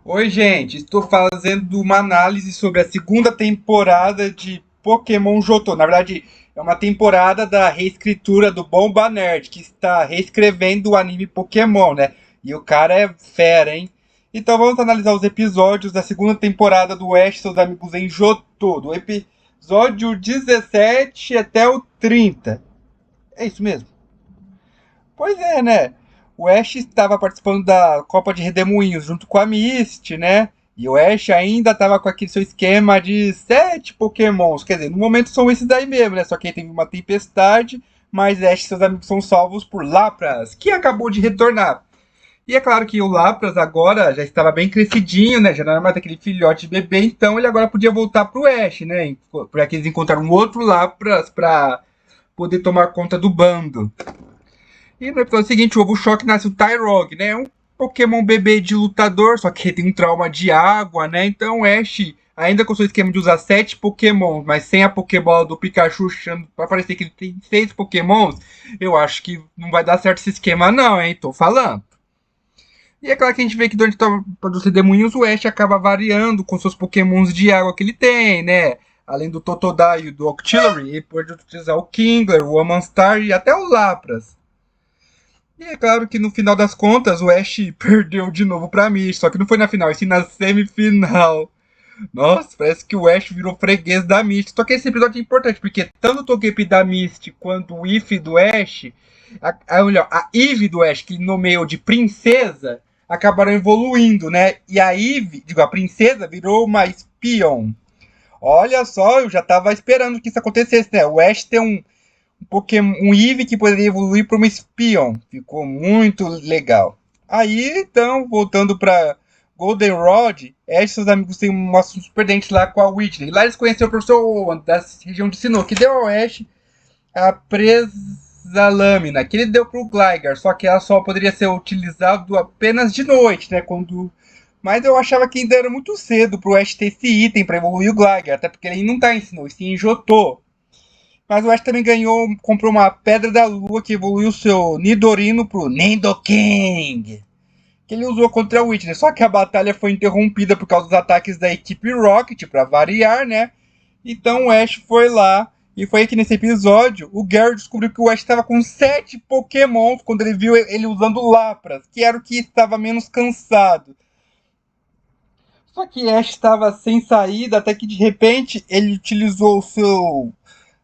Oi, gente, estou fazendo uma análise sobre a segunda temporada de Pokémon Johto. Na verdade, é uma temporada da reescritura do Bomba Nerd, que está reescrevendo o anime Pokémon, né? E o cara é fera, hein? Então vamos analisar os episódios da segunda temporada do Ash e seus amigos em Johto, do episódio 17 até o 30. É isso mesmo? Pois é, né? O Ash estava participando da Copa de Redemoinhos junto com a Misty, né? E o Ash ainda estava com aquele seu esquema de 7 Pokémons. Quer dizer, no momento são esses daí mesmo, né? Só que aí teve uma tempestade, mas Ash e seus amigos são salvos por Lapras, que acabou de retornar. E é claro que o Lapras agora já estava bem crescidinho, né? Já não era mais aquele filhote de bebê, então ele agora podia voltar pro Ash, né? Para que eles encontraram um outro Lapras para poder tomar conta do bando. E no episódio seguinte, o Ovo Choque nasce o Tyrog, né? Um Pokémon bebê de lutador, só que ele tem um trauma de água, né? Então o Ash, ainda com o seu esquema de usar 7 Pokémon, mas sem a Pokébola do Pikachu, pra parecer que ele tem 6 Pokémons, eu acho que não vai dar certo esse esquema não, hein? Tô falando. E é claro que a gente vê que durante os redemoinhos o Ash acaba variando com seus Pokémons de água que ele tem, né? Além do Totodile e do Octillery, ele pode utilizar o Kingler, o Amanstar e até o Lapras. E é claro que no final das contas o Ash perdeu de novo pra Misty, só que não foi na final, e sim na semifinal. Nossa, parece que o Ash virou freguês da Misty. Só que esse episódio é importante, porque tanto o Togepi da Misty quanto o If do Ash, a Eve do Ash, que ele nomeou de princesa, acabaram evoluindo, né? E a Eve, digo, a princesa virou uma espion. Olha só, eu já tava esperando que isso acontecesse, né? O Ash tem Pokémon, um Eevee que poderia evoluir para uma Espion. Ficou muito legal. Aí, então, voltando para Goldenrod, Ash e seus amigos têm um assunto super dente lá com a Whitney. Lá eles conheceram o professor Owen, da região de Sinnoh, que deu ao Ash a presa lâmina, que ele deu pro Gligar, só que ela só poderia ser utilizada apenas de noite, né? Quando. Mas eu achava que ainda era muito cedo pro Ash ter esse item para evoluir o Gligar, até porque ele não tá em Sinnoh, sim em Johto. Mas o Ash também ganhou, comprou uma Pedra da Lua que evoluiu seu Nidorino pro Nidoking, que ele usou contra o Witness. Só que a batalha foi interrompida por causa dos ataques da equipe Rocket, para variar, né? Então o Ash foi lá, e foi aí que nesse episódio o Gary descobriu que o Ash estava com 7 Pokémons quando ele viu ele usando Lapras, que era o que estava menos cansado. Só que Ash estava sem saída, até que de repente ele utilizou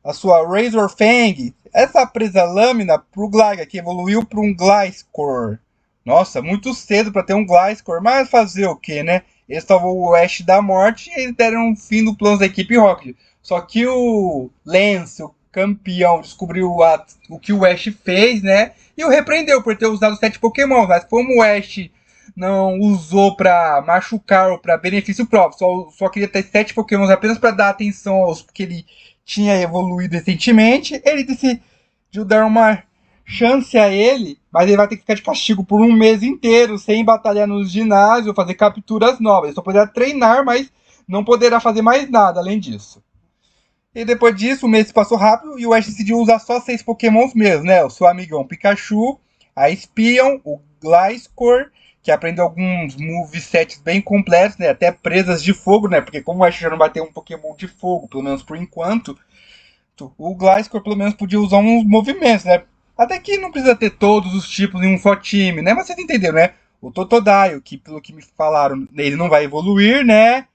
a sua Razor Fang, essa presa lâmina pro Gligar, que evoluiu para um Gliscor. Nossa, muito cedo para ter um Gliscor, mas fazer o que, né? Ele salvou o Ash da morte e eles deram um fim do plano da equipe Rocket. Só que o Lance, o campeão, descobriu o que o Ash fez, né? E o repreendeu por ter usado 7 Pokémon. Mas como o Ash não usou para machucar ou para benefício próprio, só queria ter 7 Pokémon apenas para dar atenção aos que ele tinha evoluído recentemente, ele decidiu dar uma chance a ele, mas ele vai ter que ficar de castigo por um mês inteiro, sem batalhar no ginásio, fazer capturas novas. Ele só poderá treinar, mas não poderá fazer mais nada além disso. E depois disso, o mês passou rápido e o Ash decidiu usar só 6 Pokémons mesmo, né? O seu amigão Pikachu, a Espion, o Gliscor, que aprendeu alguns movesets bem completos, né? Até presas de fogo, né? Porque como o Ash já não vai ter um Pokémon de fogo, pelo menos por enquanto, o Gliscor pelo menos podia usar uns movimentos, né? Até que não precisa ter todos os tipos em um só time, né? Mas vocês entenderam, né? O Totodile, que pelo que me falaram, ele não vai evoluir, né?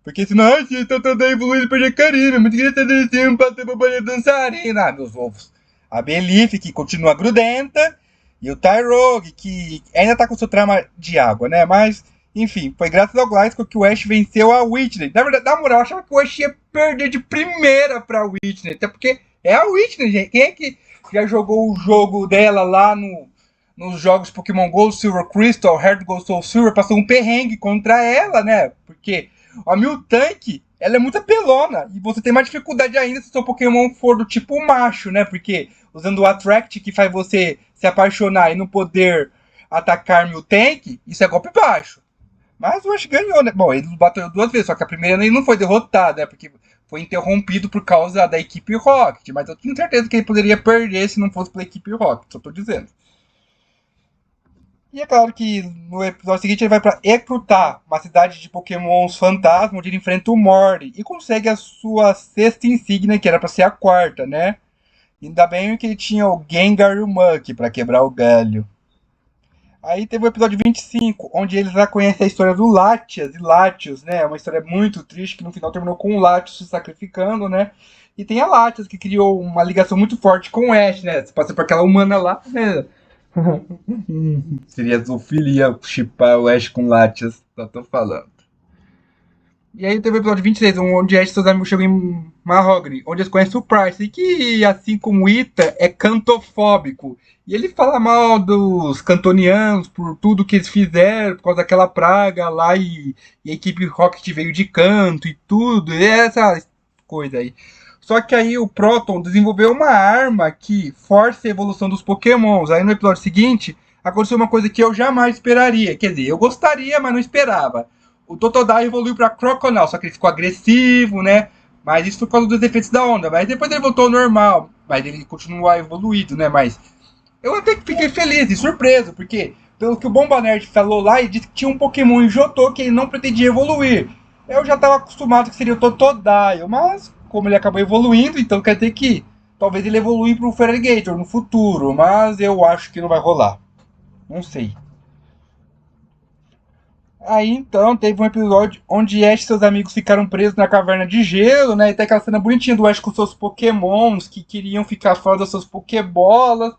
Porque senão, se o Totodile evoluir, ele perde carisma. Muito queria ter descido pra ter poder dançarina. Ah, meus ovos. A Belief, que continua grudenta. E o Tyrog, que ainda tá com seu trauma de água, né? Mas, enfim, foi graças ao Gliscor que o Ash venceu a Whitney. Na verdade, na moral, eu achava que o Ash ia perder de primeira pra Whitney. Até porque é a Whitney, gente. Quem é que já jogou o jogo dela lá nos jogos Pokémon Gold, Silver Crystal, Heart Gold Soul Silver? Passou um perrengue contra ela, né? Porque a Miltank, ela é muito apelona. E você tem mais dificuldade ainda se o seu Pokémon for do tipo macho, né? Porque usando o Attract, que faz você se apaixonar e não poder atacar Miltank, isso é golpe baixo. Mas o Ash ganhou, né? Bom, ele bateu 2 vezes, só que a primeira ele não foi derrotado, né? Porque foi interrompido por causa da equipe Rocket. Mas eu tenho certeza que ele poderia perder se não fosse pela equipe Rocket, só tô dizendo. E é claro que no episódio seguinte ele vai pra Ecrutar, uma cidade de pokémons fantasma, onde ele enfrenta o Morty e consegue a sua sexta insígnia, que era pra ser a quarta, né? Ainda bem que ele tinha o Gengar e o Muk pra quebrar o galho. Aí teve o episódio 25, onde eles já conhecem a história do Latias e Latios, né? Uma história muito triste que no final terminou com o Latios se sacrificando, né? E tem a Latias que criou uma ligação muito forte com o Ash, né? Você passa por aquela humana lá, né? Seria zoofilia chipar o Ash com Latias, só tô falando. E aí teve o episódio 26, onde Ash e seus amigos chegam em Mahogany, onde eles conhecem o Price, e que, assim como o Ita, é cantofóbico. E ele fala mal dos cantonianos por tudo que eles fizeram, por causa daquela praga lá, e a equipe Rocket veio de canto e tudo, e essa coisa aí. Só que aí o Proton desenvolveu uma arma que força a evolução dos Pokémons. Aí no episódio seguinte, aconteceu uma coisa que eu jamais esperaria. Quer dizer, eu gostaria, mas não esperava. O Totodile evoluiu pra Croconaw, só que ele ficou agressivo, né? Mas isso por causa dos efeitos da onda. Mas depois ele voltou ao normal. Mas ele continua evoluído, né? Mas eu até que fiquei feliz e surpreso, porque pelo que o Bomba Nerd falou lá, ele disse que tinha um Pokémon em Johto que ele não pretendia evoluir. Eu já estava acostumado que seria o Totodile, mas como ele acabou evoluindo, então quer dizer que talvez ele evolui para o Feraligatr no futuro, mas eu acho que não vai rolar. Não sei. Aí então teve um episódio onde Ash e seus amigos ficaram presos na caverna de gelo, né? E tem aquela cena bonitinha do Ash com seus pokémons que queriam ficar fora das suas pokébolas.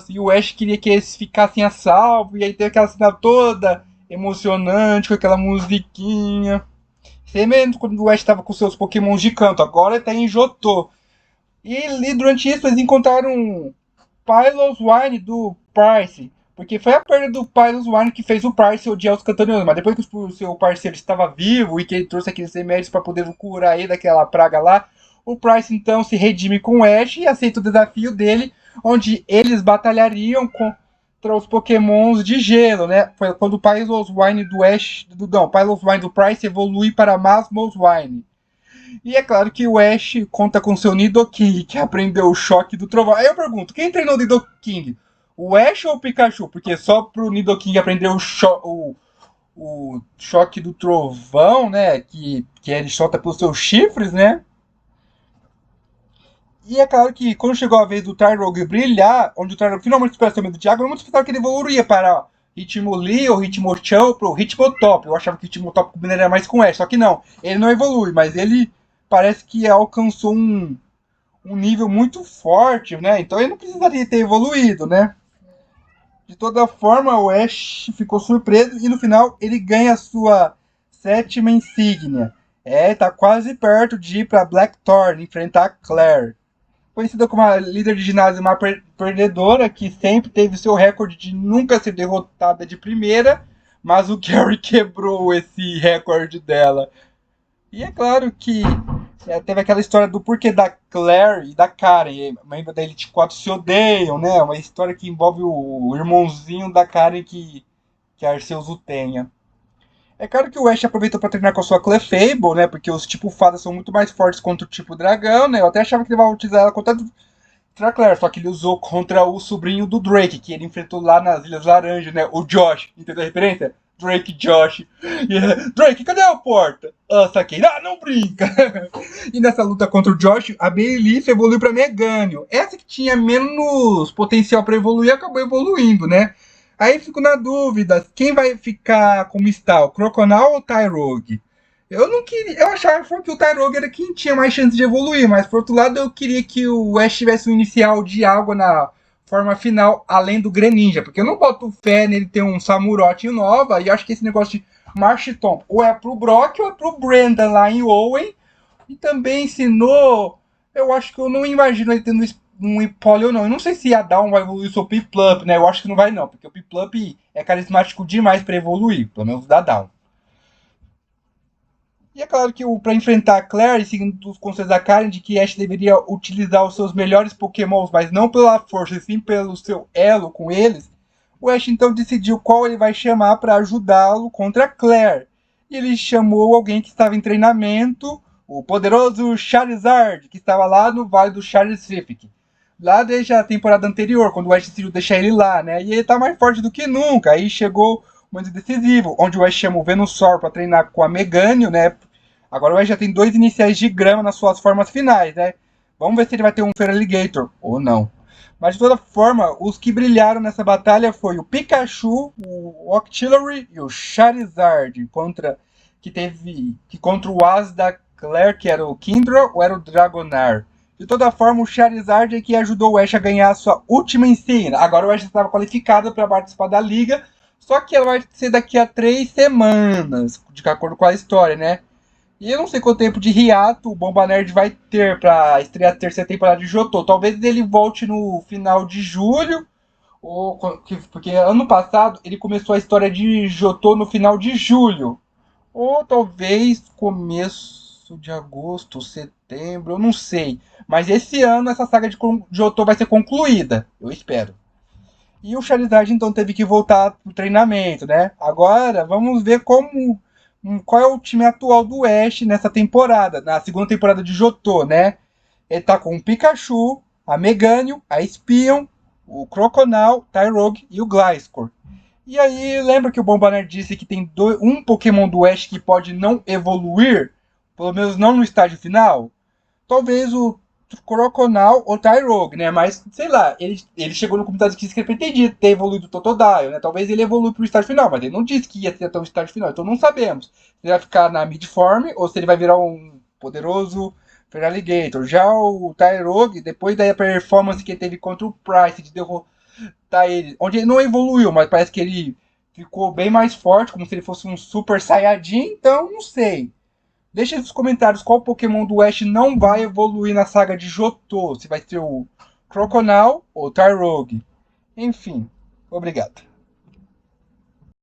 E o Ash queria que eles ficassem a salvo. E aí tem aquela cena toda emocionante com aquela musiquinha. Você mesmo quando o Ash estava com seus pokémons de canto. Agora ele tá em Jotô. E ali, durante isso eles encontraram um Piloswine do Price. Porque foi a perda do Piloswine que fez o Price odiar os cantonianos. Mas depois que o seu parceiro estava vivo e que ele trouxe aqueles remédios para poder curar ele daquela praga lá, o Price então se redime com o Ash e aceita o desafio dele, onde eles batalhariam contra os pokémons de gelo, né? Foi quando o Piloswine do Ash, não, o Piloswine do Price evolui para Masmoswine. E é claro que o Ash conta com seu Nidoking, que aprendeu o choque do trovão. Aí eu pergunto, quem treinou o Nidoking? O Ash ou o Pikachu? Porque só pro Nidoking aprender o choque do trovão, né? Que ele solta pelos seus chifres, né? E é claro que quando chegou a vez do Tyrogue brilhar, onde o Tyrogue finalmente supera seu medo de água, muitos pensavam que ele evoluiria para Hitmonlee ou Hitmonchan para o Hitmontop. Eu achava que o Hitmontop combinaria mais com o Ash, só que não. Ele não evolui, mas ele parece que alcançou um nível muito forte, né? Então ele não precisaria ter evoluído, né? De toda forma, o Ash ficou surpreso e no final ele ganha a sua sétima insígnia. É, tá quase perto de ir para Blackthorn enfrentar a Claire. Conhecida como a líder de ginásio, uma perdedora que sempre teve seu recorde de nunca ser derrotada de primeira, mas o Gary quebrou esse recorde dela. E é claro que teve aquela história do porquê da Claire e da Karen, membro da Elite 4 se odeiam, né? Uma história que envolve o irmãozinho da Karen que Arceus o tenha. É claro que o Ash aproveitou para treinar com a sua Clefable, né? Porque os tipo fadas são muito mais fortes contra o tipo dragão, né? Eu até achava que ele ia utilizar ela contra a Claire, só que ele usou contra o sobrinho do Drake, que ele enfrentou lá nas Ilhas Laranja, né? O Josh, entendeu a referência? Drake Josh. Yeah. Drake, cadê a porta? Ah, saquei. Ah, não brinca! E nessa luta contra o Josh, a Bayleaf evoluiu pra Megânio. Essa que tinha menos potencial para evoluir acabou evoluindo, né? Aí fico na dúvida, quem vai ficar como está, o Croconaw ou o Tyrogue? Eu não queria, eu achava que o Tyrogue era quem tinha mais chance de evoluir, mas por outro lado eu queria que o Ash tivesse um inicial de água na forma final, além do Greninja, porque eu não boto fé nele ter um Samurott nova, e acho que esse negócio de Marchiton ou é pro Brock ou é pro Brandon lá em Owen, e também ensinou, eu acho que eu não imagino ele tendo um Hipólio ou não. Eu não sei se a Down vai evoluir o seu Piplup, né? Eu acho que não vai não, porque o Piplup é carismático demais para evoluir, pelo menos da Down. E é claro que para enfrentar a Claire, seguindo os conselhos da Karen, de que Ash deveria utilizar os seus melhores pokémons, mas não pela força, e sim pelo seu elo com eles, o Ash então decidiu qual ele vai chamar para ajudá-lo contra a Claire. E ele chamou alguém que estava em treinamento, o poderoso Charizard, que estava lá no Vale do Charizard. lá desde a temporada anterior, quando o Ash decidiu deixar ele lá, né? E ele tá mais forte do que nunca. Aí chegou o momento decisivo, onde o Ash chama o Venusaur pra treinar com a Megane, né? Agora o Ash já tem 2 iniciais de grama nas suas formas finais, né? Vamos ver se ele vai ter um Feraligatr ou não. Mas de toda forma, os que brilharam nessa batalha foi o Pikachu, o Octillery e o Charizard contra o As da Claire, que era o Kindra ou era o Dragonair. De toda forma, o Charizard é que ajudou o Ash a ganhar a sua última insígnia. Agora o Ash estava qualificado para participar da liga, só que ela vai ser daqui a 3 semanas, de acordo com a história, né? E eu não sei quanto tempo de hiato o Bomba Nerd vai ter para estrear a terceira temporada de Jotô. Talvez ele volte no final de julho, porque ano passado ele começou a história de Jotô no final de julho. Ou talvez começo de agosto, setembro, eu não sei. Mas esse ano essa saga de Jotô vai ser concluída, eu espero. E o Charizard então teve que voltar pro treinamento, né? Agora vamos ver qual é o time atual do Ash nessa temporada, na segunda temporada de Jotô, né? Ele tá com o Pikachu, a Meganium, a Espion, o Croconal, Tyrogue e o Gliscor. E aí, lembra que o Bombardier disse que tem um Pokémon do Ash que pode não evoluir? Pelo menos não no estágio final? Talvez o Croconal ou Tyrogue, né? Mas, sei lá, ele chegou no comentário que disse que ele pretendia ter evoluído o Totodile, né? Talvez ele evolui pro estágio final, mas ele não disse que ia ser até o estágio final, então não sabemos. Se ele vai ficar na mid-form ou se ele vai virar um poderoso Feraligatr. Já o Tyrogue, depois da performance que ele teve contra o Price de derrotar ele, onde ele não evoluiu, mas parece que ele ficou bem mais forte, como se ele fosse um Super Saiyajin, então não sei. Deixa nos comentários qual Pokémon do Ash não vai evoluir na saga de Jotô, se vai ser o Croconal ou Tyrogue. Enfim, obrigado.